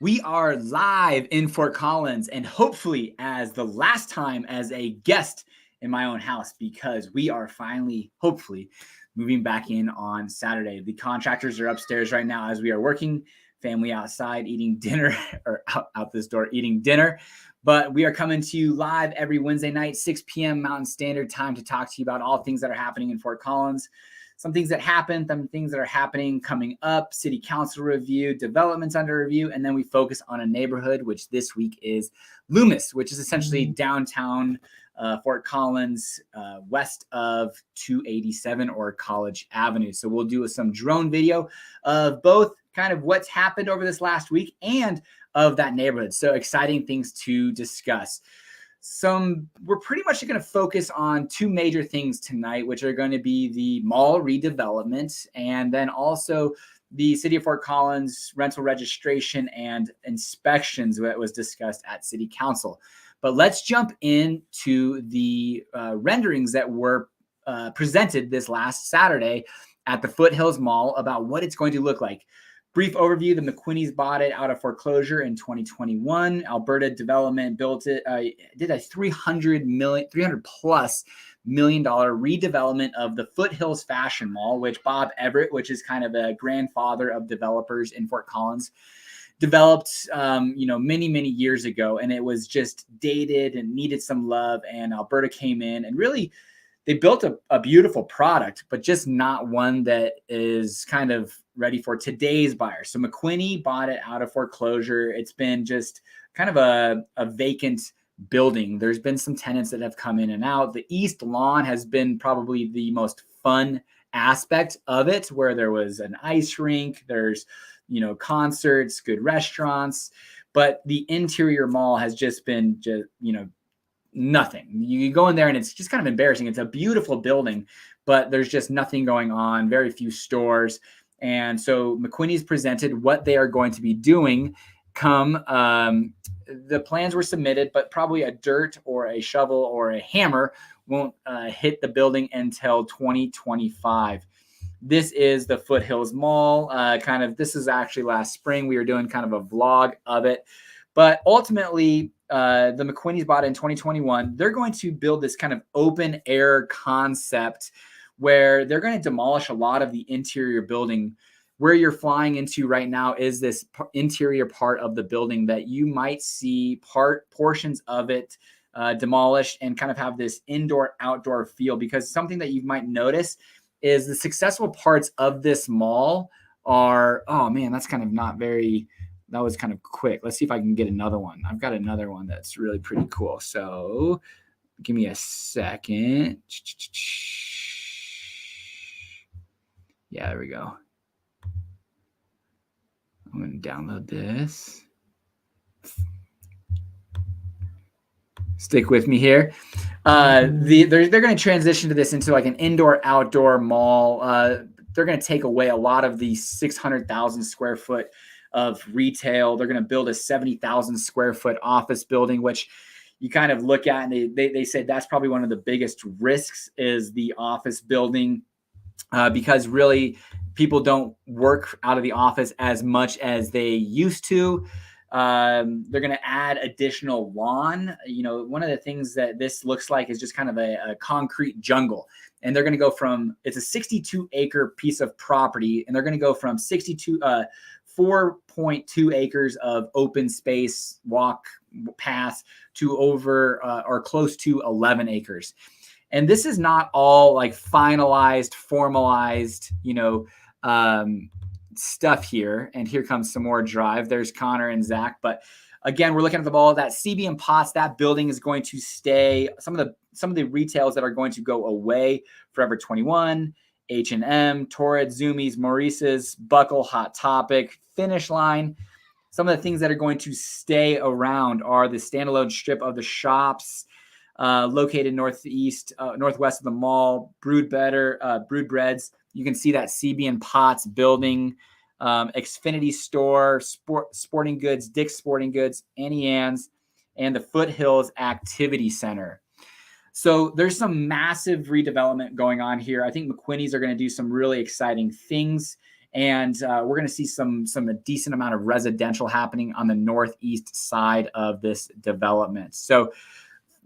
We are live in Fort Collins, and hopefully as the last time as a guest in my own house, because we are finally, hopefully, moving back in on Saturday. The contractors are upstairs right now as we are working, family outside eating dinner, or out this door eating dinner. But we are coming to you live every Wednesday night, 6 p.m. Mountain Standard Time, to talk to you about all things that are happening in Fort Collins. Some things that happened, some things that are happening coming up, city council review, developments under review, and then we focus on a neighborhood, which this week is Loomis, which is essentially downtown Fort Collins, west of 287 or College Avenue. So we'll do some drone video of both kind of what's happened over this last week and of that neighborhood. So exciting things to discuss. We're pretty much going to focus on two major things tonight, which are going to be the mall redevelopment and then also the City of Fort Collins rental registration and inspections that was discussed at City Council. But let's jump into the renderings that were presented this last Saturday at the Foothills Mall about what it's going to look like. Brief overview, the McQuinney's bought it out of foreclosure in 2021. Alberta Development built it, did a $300 plus million redevelopment of the Foothills Fashion Mall, which Bob Everett, which is kind of a grandfather of developers in Fort Collins, developed many years ago, and it was just dated and needed some love, and Alberta came in and really they built a beautiful product, but just not one that is kind of ready for today's buyers. So McQuinney bought it out of foreclosure. It's been just kind of a vacant building. There's been some tenants that have come in and out. The East Lawn has been probably the most fun aspect of it, where there was an ice rink, there's, concerts, good restaurants, but the interior mall has just been nothing. You go in there and it's just kind of embarrassing. It's a beautiful building, but there's just nothing going on, very few stores. And so McQuinney's presented what they are going to be doing come the plans were submitted, but probably a dirt or a shovel or a hammer won't hit the building until 2025. This is the Foothills Mall. This is actually last spring. We were doing kind of a vlog of it. But ultimately, the McQuinney's bought it in 2021. They're going to build this kind of open air concept where they're going to demolish a lot of the interior building. Where you're flying into right now is this interior part of the building that you might see portions of it demolished and kind of have this indoor-outdoor feel, because something that you might notice is the successful parts of this mall are, oh man, that's kind of not very... That was kind of quick. Let's see if I can get another one. I've got another one that's really pretty cool. So give me a second. Yeah, there we go. I'm going to download this. Stick with me here. They're going to transition to this into like an indoor-outdoor mall. They're going to take away a lot of the 600,000 square foot of retail. They're going to build a 70,000 square foot office building, which you kind of look at and they said that's probably one of the biggest risks is the office building, because really people don't work out of the office as much as they used to. They're going to add additional lawn. One of the things that this looks like is just kind of a concrete jungle. And they're going to go from, it's a 62 acre piece of property, and they're going to go from 4.2 acres of open space walk paths to over or close to 11 acres. And this is not all like finalized, formalized, stuff here. And here comes some more drive. There's Connor and Zach. But again, we're looking at the ball. That CB and Potts, that building is going to stay. Some of the retails that are going to go away: Forever 21, H&M, Torrid, Zoomies, Maurice's, Buckle, Hot Topic, Finish Line. Some of the things that are going to stay around are the standalone strip of the shops located northwest of the mall, Brood Breads. You can see that CB and Potts building, Xfinity Store, Sporting Goods, Dick's Sporting Goods, Annie Ann's, and the Foothills Activity Center. So there's some massive redevelopment going on here. I think McQuinney's are going to do some really exciting things. And we're going to see a decent amount of residential happening on the northeast side of this development. So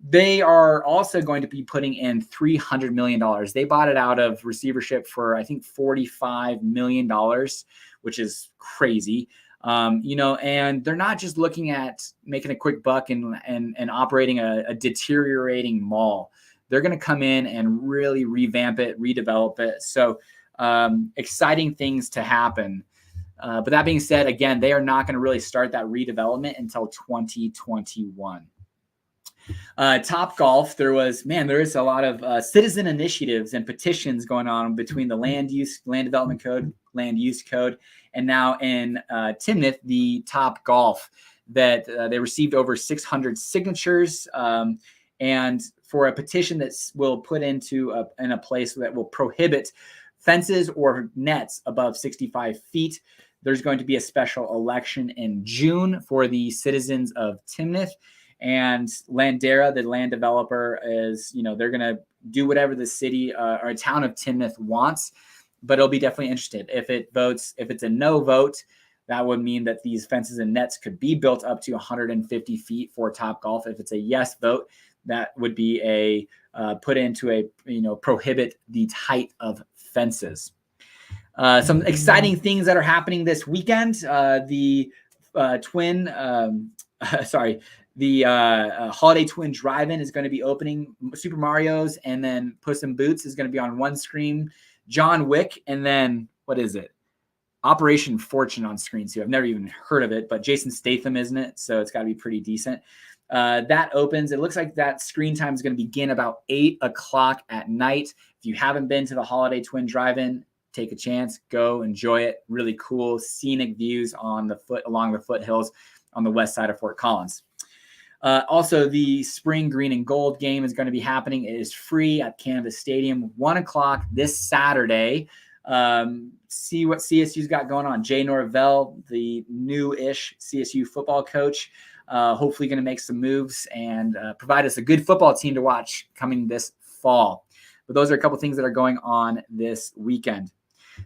they are also going to be putting in $300 million. They bought it out of receivership for, I think, $45 million, which is crazy. And they're not just looking at making a quick buck and operating a deteriorating mall. They're going to come in and really revamp it, redevelop it. So exciting things to happen. But that being said, again, they are not going to really start that redevelopment until 2021. Topgolf, there is a lot of citizen initiatives and petitions going on between the land development code, land use code, and now in Timnath, the Topgolf, that they received over 600 signatures, and for a petition that will put in a place that will prohibit fences or nets above 65 feet. There's going to be a special election in June for the citizens of Timnath. And Landera, the land developer, they're going to do whatever the city or town of Timnath wants, but it'll be definitely interested. If it's a no vote, that would mean that these fences and nets could be built up to 150 feet for Topgolf. If it's a yes vote, that would be prohibit the height of fences. Some exciting things that are happening this weekend. The Holiday Twin Drive-In is going to be opening. Super Mario's and then Puss in Boots is going to be on one screen. John Wick, and then what is it? Operation Fortune on screen too. I've never even heard of it, but Jason Statham, isn't it? So it's got to be pretty decent. That opens. It looks like that screen time is going to begin about 8 o'clock at night. If you haven't been to the Holiday Twin Drive-In, take a chance, go enjoy it. Really cool scenic views along the foothills on the west side of Fort Collins. Also, the Spring Green and Gold game is going to be happening. It is free at Canvas Stadium, 1 o'clock this Saturday. See what CSU's got going on. Jay Norvell, the new-ish CSU football coach, hopefully going to make some moves and provide us a good football team to watch coming this fall. But those are a couple things that are going on this weekend.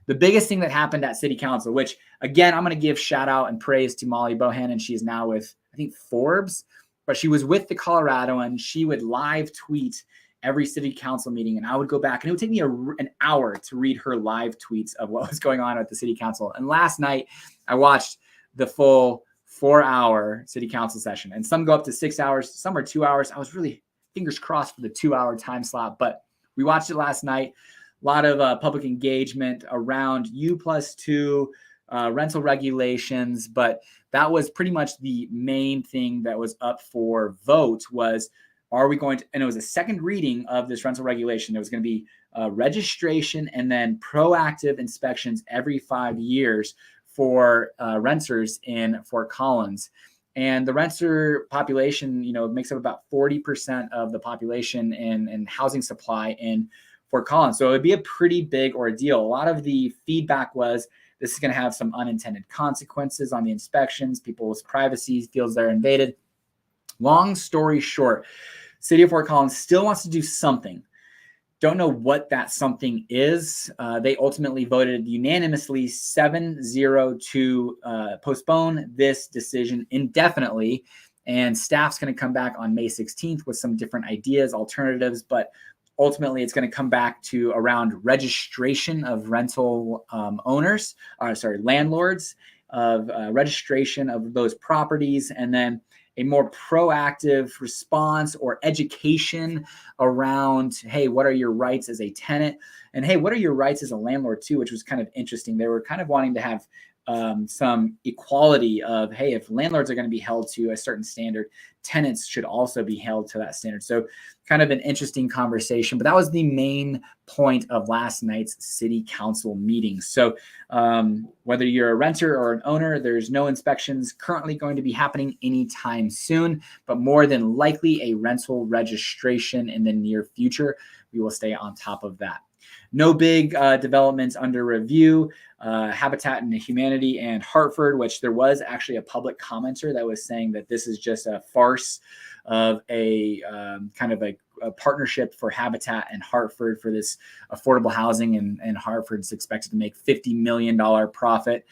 The biggest thing that happened at City Council, which, again, I'm going to give shout out and praise to Molly Bohannon. She is now with, I think, Forbes, but she was with the Colorado, and she would live tweet every City Council meeting, and I would go back, and it would take me an hour to read her live tweets of what was going on at the City Council. And last night, I watched the full 4-hour City Council session, and some go up to 6 hours, some are 2 hours. I was really fingers crossed for the 2-hour time slot, but we watched it last night. A lot of public engagement around U+2 rental regulations, but that was pretty much the main thing that was up for vote was, are we going to, and it was a second reading of this rental regulation. There was going to be registration and then proactive inspections every 5 years for renters in Fort Collins. And the renter population, makes up about 40% of the population in housing supply in Fort Collins. So it would be a pretty big ordeal. A lot of the feedback was this is going to have some unintended consequences on the inspections. People's privacy feels they're invaded. Long story short, City of Fort Collins still wants to do something. Don't know what that something is. They ultimately voted unanimously 7-0 to postpone this decision indefinitely. And staff's going to come back on May 16th with some different ideas, alternatives, but ultimately, it's going to come back to around registration of rental landlords, of registration of those properties, and then a more proactive response or education around, hey, what are your rights as a tenant? And hey, what are your rights as a landlord too, which was kind of interesting. They were kind of wanting to have some equality of, hey, if landlords are going to be held to a certain standard, tenants should also be held to that standard. So kind of an interesting conversation, but that was the main point of last night's City Council meeting. So whether you're a renter or an owner, there's no inspections currently going to be happening anytime soon, but more than likely a rental registration in the near future. We will stay on top of that. No big developments under review. Habitat and Humanity and Hartford, which there was actually a public commenter that was saying that this is just a farce of a kind of a a partnership for Habitat and Hartford for this affordable housing, and Hartford's expected to make $50 million profit.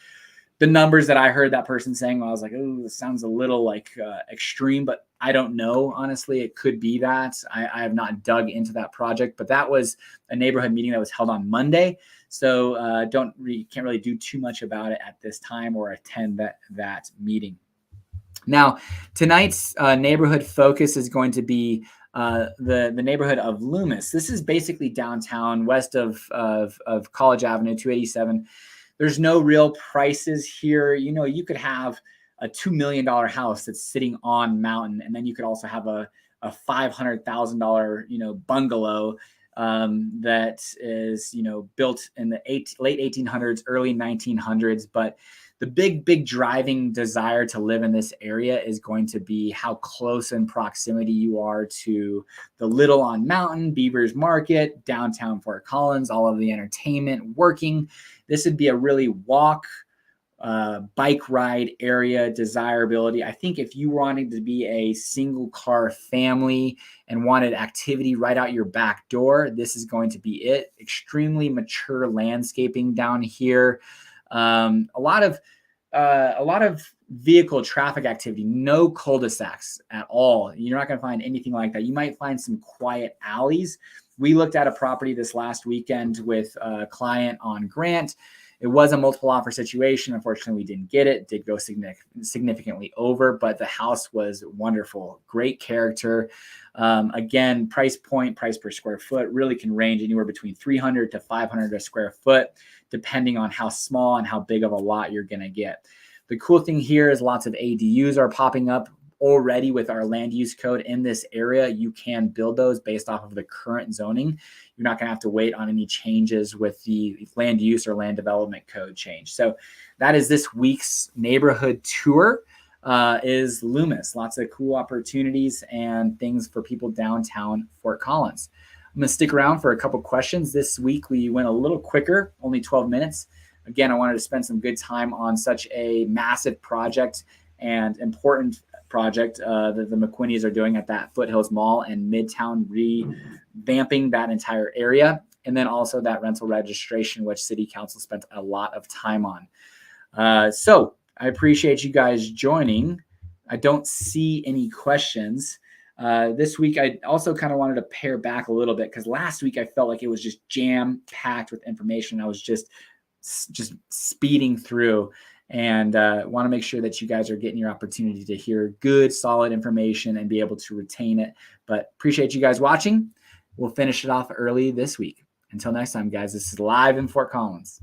The numbers that I heard that person saying, I was like, oh, this sounds a little like extreme, but I don't know. Honestly, it could be that. I have not dug into that project, but that was a neighborhood meeting that was held on Monday. So can't really do too much about it at this time or attend that meeting. Now, tonight's neighborhood focus is going to be the neighborhood of Loomis. This is basically downtown, west of College Avenue, 287. There's no real prices here. You know, you could have a $2 million house that's sitting on mountain, and then you could also have a $500,000 bungalow that is built in the late 1800s, early 1900s. But the big driving desire to live in this area is going to be how close in proximity you are to the Little on Mountain, Beavers Market, downtown Fort Collins, all of the entertainment, working. This would be a really walk, bike ride area desirability. I think if you wanted to be a single car family and wanted activity right out your back door, this is going to be it. Extremely mature landscaping down here. A lot of vehicle traffic activity, no cul-de-sacs at all. You're not going to find anything like that. You might find some quiet alleys. We looked at a property this last weekend with a client on Grant. It was a multiple offer situation. Unfortunately, we didn't get it. It did go significantly over, but the house was wonderful. Great character. Again, price per square foot really can range anywhere between $300 to $500 a square foot, depending on how small and how big of a lot you're going to get. The cool thing here is lots of ADUs are popping up already with our land use code in this area. You can build those based off of the current zoning. You're not going to have to wait on any changes with the land use or land development code change. So that is this week's neighborhood tour. Is Loomis. Lots of cool opportunities and things for people downtown Fort Collins. I'm going to stick around for a couple questions. This week we went a little quicker, only 12 minutes. Again, I wanted to spend some good time on such a massive project and important project that the McQuinneys are doing at that Foothills Mall and Midtown, revamping that entire area. And then also that rental registration, which City Council spent a lot of time on. So I appreciate you guys joining. I don't see any questions. This week, I also kind of wanted to pare back a little bit because last week I felt like it was just jam-packed with information. I was just speeding through, and want to make sure that you guys are getting your opportunity to hear good, solid information and be able to retain it. But appreciate you guys watching. We'll finish it off early this week. Until next time, guys, this is Live in Fort Collins.